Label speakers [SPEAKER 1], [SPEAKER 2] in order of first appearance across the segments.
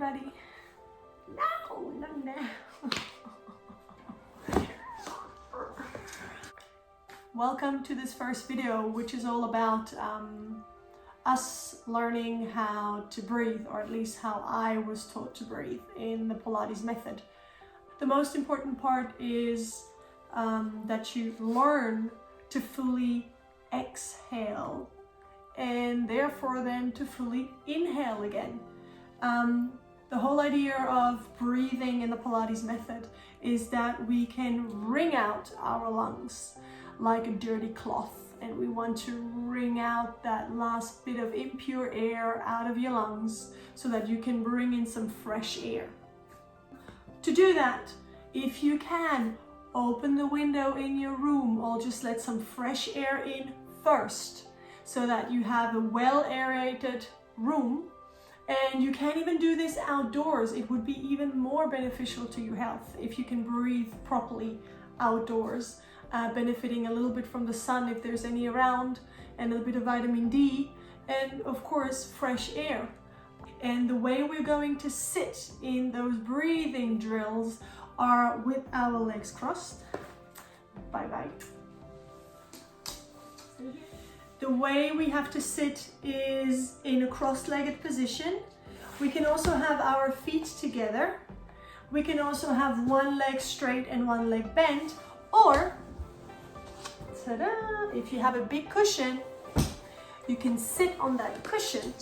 [SPEAKER 1] everybody. No, not now. Welcome to this first video, which is all about us learning how to breathe, or at least how I was taught to breathe in the Pilates method. The most important part is that you learn to fully exhale and therefore then to fully inhale again. The whole idea of breathing in the Pilates method is that we can wring out our lungs like a dirty cloth, and we want to wring out that last bit of impure air out of your lungs so that you can bring in some fresh air. To do that, if you can, open the window in your room or just let some fresh air in first so that you have a well aerated room. And you can even do this outdoors. It would be even more beneficial to your health if you can breathe properly outdoors, benefiting a little bit from the sun if there's any around, and a bit of vitamin D, and of course fresh air. And the way we're going to sit in those breathing drills are with our legs crossed. Bye-bye. The way we have to sit is in a cross-legged position. We can also have our feet together. We can also have one leg straight and one leg bent, or ta-da, if you have a big cushion, you can sit on that cushion,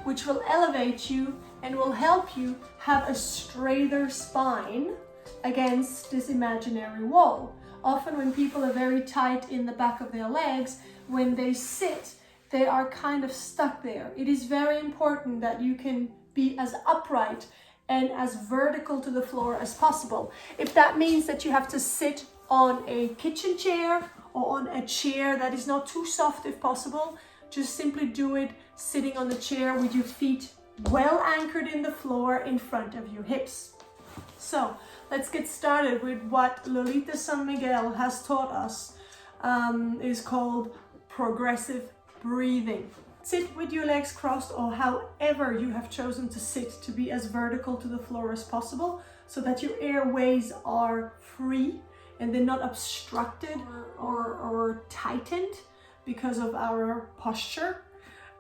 [SPEAKER 1] which will elevate you and will help you have a straighter spine against this imaginary wall. Often when people are very tight in the back of their legs, when they sit, they are kind of stuck there. It is very important that you can be as upright and as vertical to the floor as possible. If that means that you have to sit on a kitchen chair or on a chair that is not too soft if possible, just simply do it sitting on the chair with your feet well anchored in the floor in front of your hips. So let's get started with what Lolita San Miguel has taught us. Is called progressive breathing. Sit with your legs crossed, or however you have chosen to sit, to be as vertical to the floor as possible so that your airways are free and they're not obstructed or tightened because of our posture.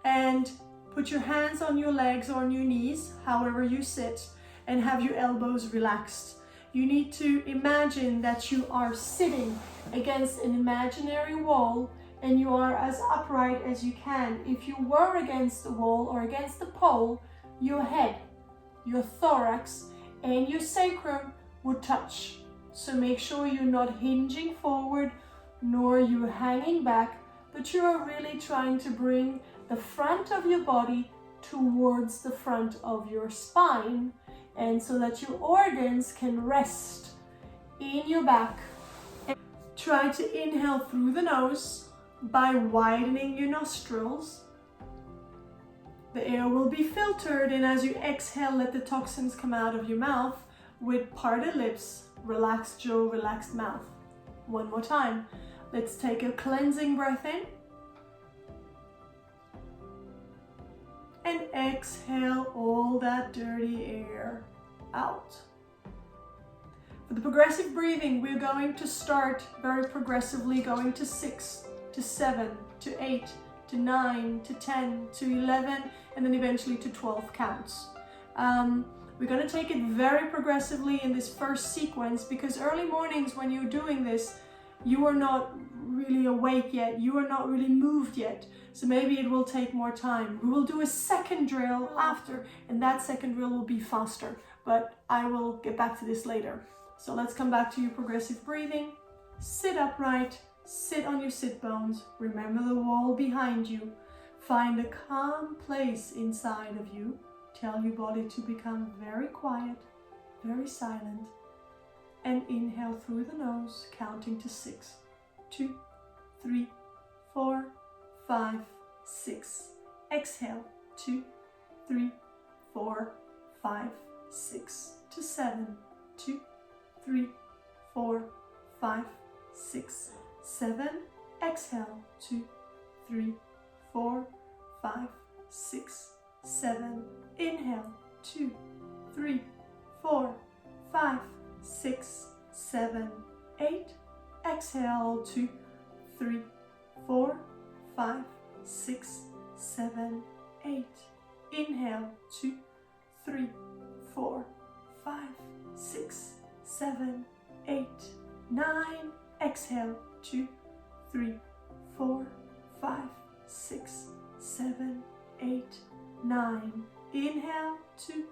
[SPEAKER 1] And put your hands on your legs or on your knees, however you sit, and have your elbows relaxed. You need to imagine that you are sitting against an imaginary wall and you are as upright as you can. If you were against the wall or against the pole, your head, your thorax, and your sacrum would touch. So make sure you're not hinging forward, nor you're hanging back, but you are really trying to bring the front of your body towards the front of your spine, and so that your organs can rest in your back. And try to inhale through the nose by widening your nostrils. The air will be filtered, and as you exhale, let the toxins come out of your mouth with parted lips, relaxed jaw, relaxed mouth. One more time. Let's take a cleansing breath in. And exhale all that dirty air out. For the progressive breathing, we're going to start very progressively, going to 6, to 7, to 8, to 9, to 10, to 11, and then eventually to 12 counts. We're going to take it very progressively in this first sequence, because early mornings when you're doing this, you are not really awake yet, you are not really moved yet, so maybe it will take more time. We will do a second drill after, and that second drill will be faster, but I will get back to this later. So let's come back to your progressive breathing. Sit upright, sit on your sit bones, remember the wall behind you, find a calm place inside of you, tell your body to become very quiet, very silent, and inhale through the nose, counting to 6, 2, 3, 4, 5, 6. Exhale, 2, 3, 4, 5, 6, to 7, 2, 3, 4, 5, 6, 7. Exhale, 2, 3, 4, 5, 6, 7. Inhale, 2, 3, 4, 5, 6, 7, 8. Exhale, 2, 3, 4, 5, 6, 7, 8. Inhale, 2, 3, 4, 5, 6, 7, 8, 9. Exhale, 2, 3, 4, 5, 6, 7, 8, 9. Inhale, 2,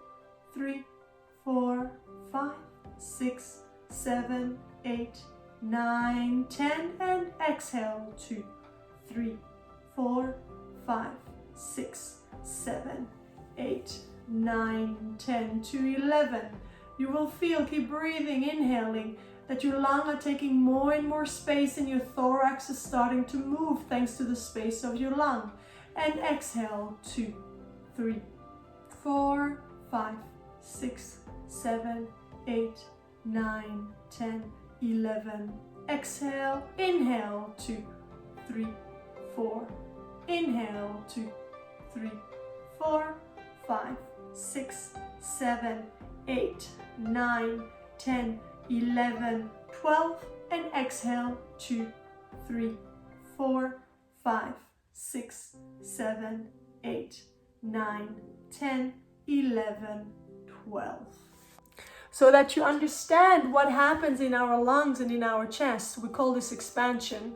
[SPEAKER 1] 3, 4, 5, 6, 7, 8, 9, 10. And exhale, 2, 3, 4, 5, 6, 7, 8, 9, 10 to 11. You will feel, keep breathing, inhaling, that your lungs are taking more and more space and your thorax is starting to move thanks to the space of your lung. And exhale, 2, 3, 4, 5, 6, 7, 8, 9, 10, 11. Exhale, inhale, 2, 3, 4. Inhale, 2, 3, 4, 5, 6, 7, 8, 9, 10, 11, 12. And exhale, 2, 3, 4, 5, 6, 7, 8, 9, 10, 11, 12. So that you understand what happens in our lungs and in our chest. We call this expansion.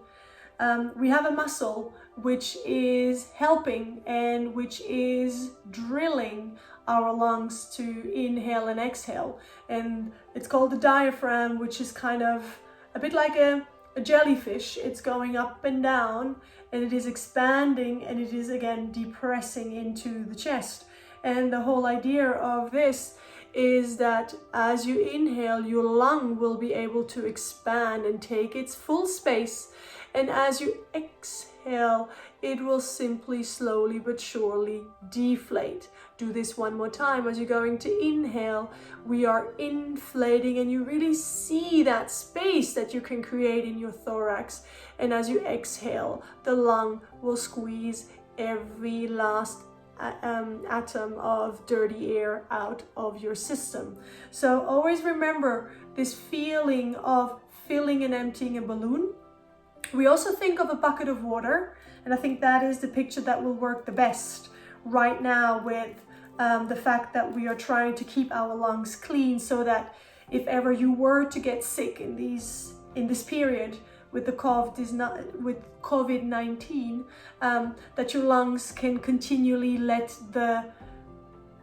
[SPEAKER 1] We have a muscle which is helping and which is drilling our lungs to inhale and exhale. And it's called the diaphragm, which is kind of a bit like a jellyfish. It's going up and down and it is expanding and it is again depressing into the chest. And the whole idea of this is that as you inhale, your lung will be able to expand and take its full space. And as you exhale, it will simply slowly but surely deflate. Do this one more time. As you're going to inhale, we are inflating and you really see that space that you can create in your thorax. And as you exhale, the lung will squeeze every last atom of dirty air out of your system. So always remember this feeling of filling and emptying a balloon. We also think of a bucket of water, and I think that is the picture that will work the best right now with the fact that we are trying to keep our lungs clean, so that if ever you were to get sick in this period with COVID-19, that your lungs can continually let the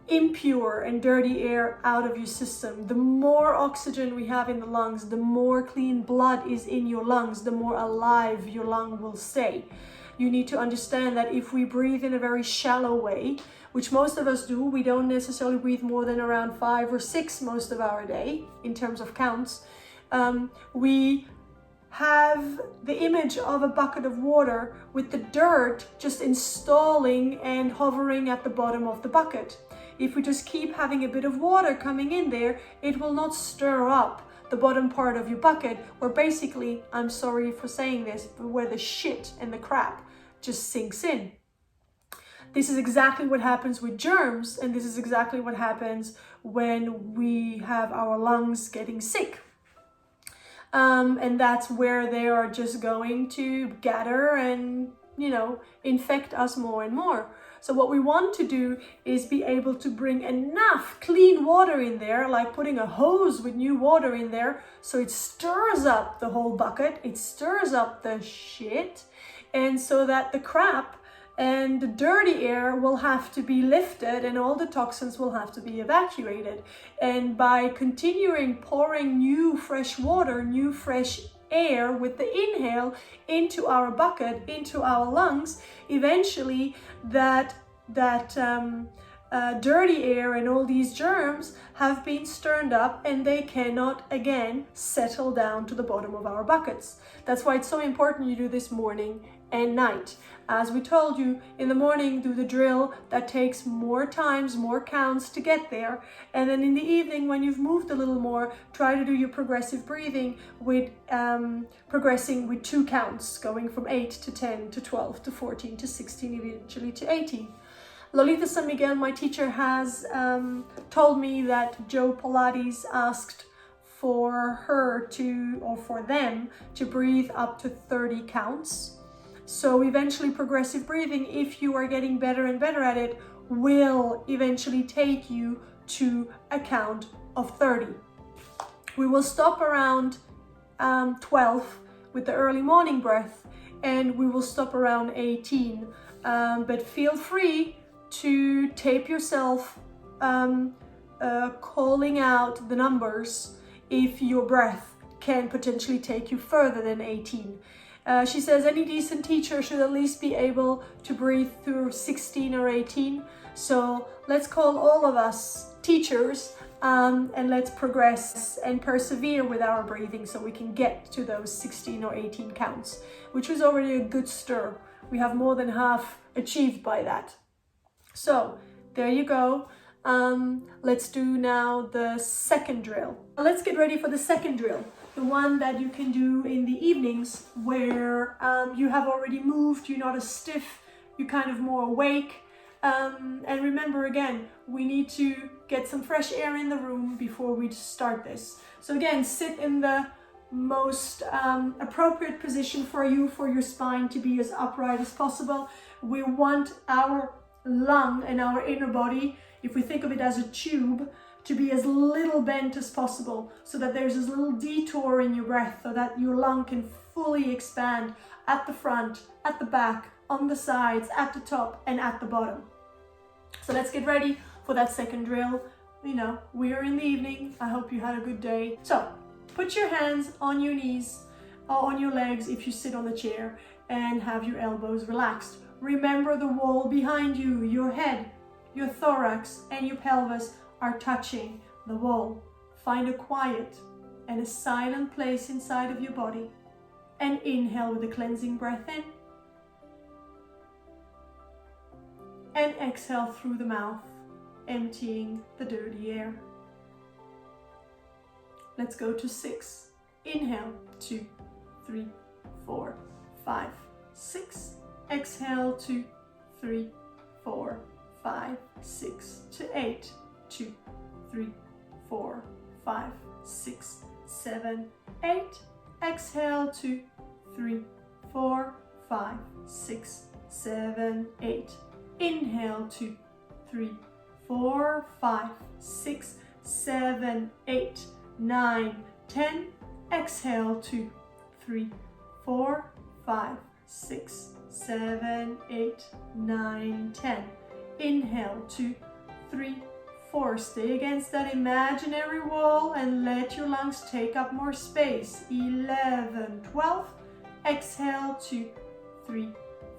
[SPEAKER 1] impure and dirty air out of your system. The more oxygen we have in the lungs, the more clean blood is in your lungs, the more alive your lung will stay. You need to understand that if we breathe in a very shallow way, which most of us do, we don't necessarily breathe more than around 5 or 6 most of our day in terms of counts. We have the image of a bucket of water with the dirt just installing and hovering at the bottom of the bucket. If we just keep having a bit of water coming in there, it will not stir up the bottom part of your bucket, where basically, I'm sorry for saying this, but where the shit and the crap just sinks in. This is exactly what happens with germs, and this is exactly what happens when we have our lungs getting sick. And that's where they are just going to gather and, infect us more and more. So what we want to do is be able to bring enough clean water in there, like putting a hose with new water in there, so it stirs up the whole bucket, it stirs up the shit, and so that the crap and the dirty air will have to be lifted and all the toxins will have to be evacuated. And by continuing pouring new fresh water, new fresh air with the inhale into our bucket, into our lungs, eventually that dirty air and all these germs have been stirred up and they cannot again settle down to the bottom of our buckets. That's why it's so important you do this morning and night. As we told you, in the morning do the drill that takes more times, more counts to get there, and then in the evening when you've moved a little more, try to do your progressive breathing with progressing with 2 counts, going from 8 to 10 to 12 to 14 to 16, eventually to 18. Lolita San Miguel, my teacher, has told me that Joe Pilates asked for her to, or for them, to breathe up to 30 counts. So eventually progressive breathing, if you are getting better and better at it, will eventually take you to a count of 30. We will stop around 12 with the early morning breath, and we will stop around 18. But feel free to tape yourself calling out the numbers if your breath can potentially take you further than 18. She says any decent teacher should at least be able to breathe through 16 or 18. So let's call all of us teachers and let's progress and persevere with our breathing so we can get to those 16 or 18 counts, which was already a good stir. We have more than half achieved by that. So there you go. Let's do now the second drill. Let's get ready for the second drill, the one that you can do in the evenings where you have already moved, you're not as stiff, you're kind of more awake. And remember, again, we need to get some fresh air in the room before we start this. So again, sit in the most appropriate position for you, for your spine to be as upright as possible. We want our lung and our inner body, if we think of it as a tube, to be as little bent as possible, so that there's this little detour in your breath, so that your lung can fully expand at the front, at the back, on the sides, at the top, and at the bottom. So let's get ready for that second drill. You know, we are in the evening. I hope you had a good day. So put your hands on your knees or on your legs if you sit on the chair, and have your elbows relaxed. Remember the wall behind you, your head, your thorax, and your pelvis are touching the wall. Find a quiet and a silent place inside of your body, and inhale with a cleansing breath in, and exhale through the mouth, emptying the dirty air. Let's go to 6. Inhale, 2, 3, 4, 5, 6. Exhale, 2, 3, 4, 5, 6 to 8. 2, 3, 4, 5, 6, 7, 8. Exhale, 2, 3, 4, 5, 6, 7, 8. Inhale, 2, 3, 4, 5, 6, 7, 8, 9, 10. Exhale, 2, 3, 4, 5, 6, 7, 8, 9, 10. Inhale, 2, 3, 4. Stay against that imaginary wall and let your lungs take up more space. 11, 12. Exhale, 2, 3,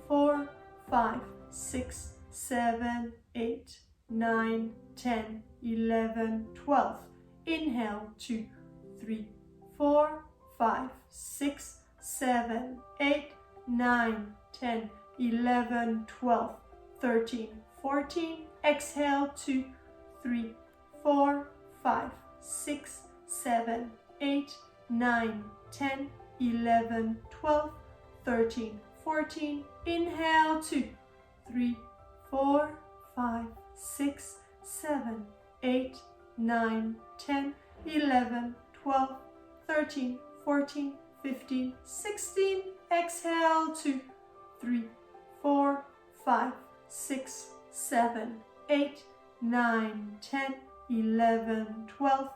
[SPEAKER 1] 4, 5, 6, 7, 8, 9, 10, 11, 12. Inhale, 2, 3, 4, 5, 6, 7, 8, 9, 10, 11, 12, 13, 14. Exhale, 2, 3, 4, 5, 6, 7, 8, 9, 10, 11, 12, 13, 14. Inhale, 2, 3, 4, 5, 6, 7, 8, 9, 10, 11, 12, 13, 14, 15, 16. Exhale, 2, 3, 4, 5, 6, 7, 8, 9, 10, 11, 12,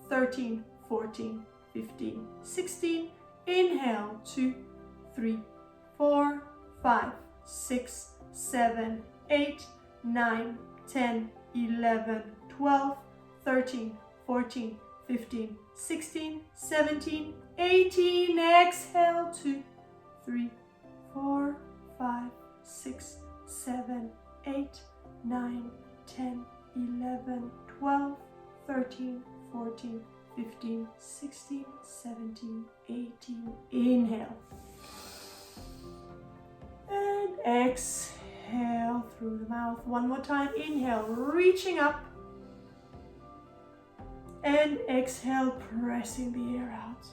[SPEAKER 1] 13, 14, 15, 16. Inhale, 2, 3, 4, 5, 6, 7, 8, 9, 10, 11, 12, 13, 14, 15, 16, 17, 18. Exhale, 2, 3, 4, 5, 6, 7, 8, 9, 10, 11, 12, 13, 14, 15, 16, 17, 18. Inhale. And exhale through the mouth. One more time. Inhale, reaching up. And exhale, pressing the air out.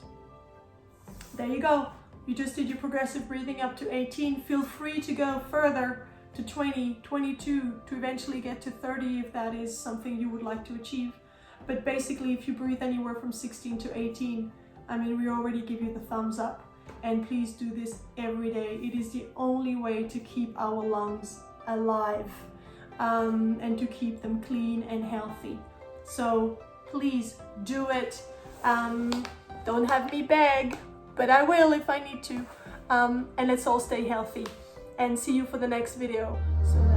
[SPEAKER 1] There you go. You just did your progressive breathing up to 18. Feel free to go further to 20, 22, to eventually get to 30 if that is something you would like to achieve. But basically, if you breathe anywhere from 16 to 18, I mean, we already give you the thumbs up. And please do this every day. It is the only way to keep our lungs alive and to keep them clean and healthy. So please do it. Don't have me beg, but I will if I need to. And let's all stay healthy. And see you for the next video. So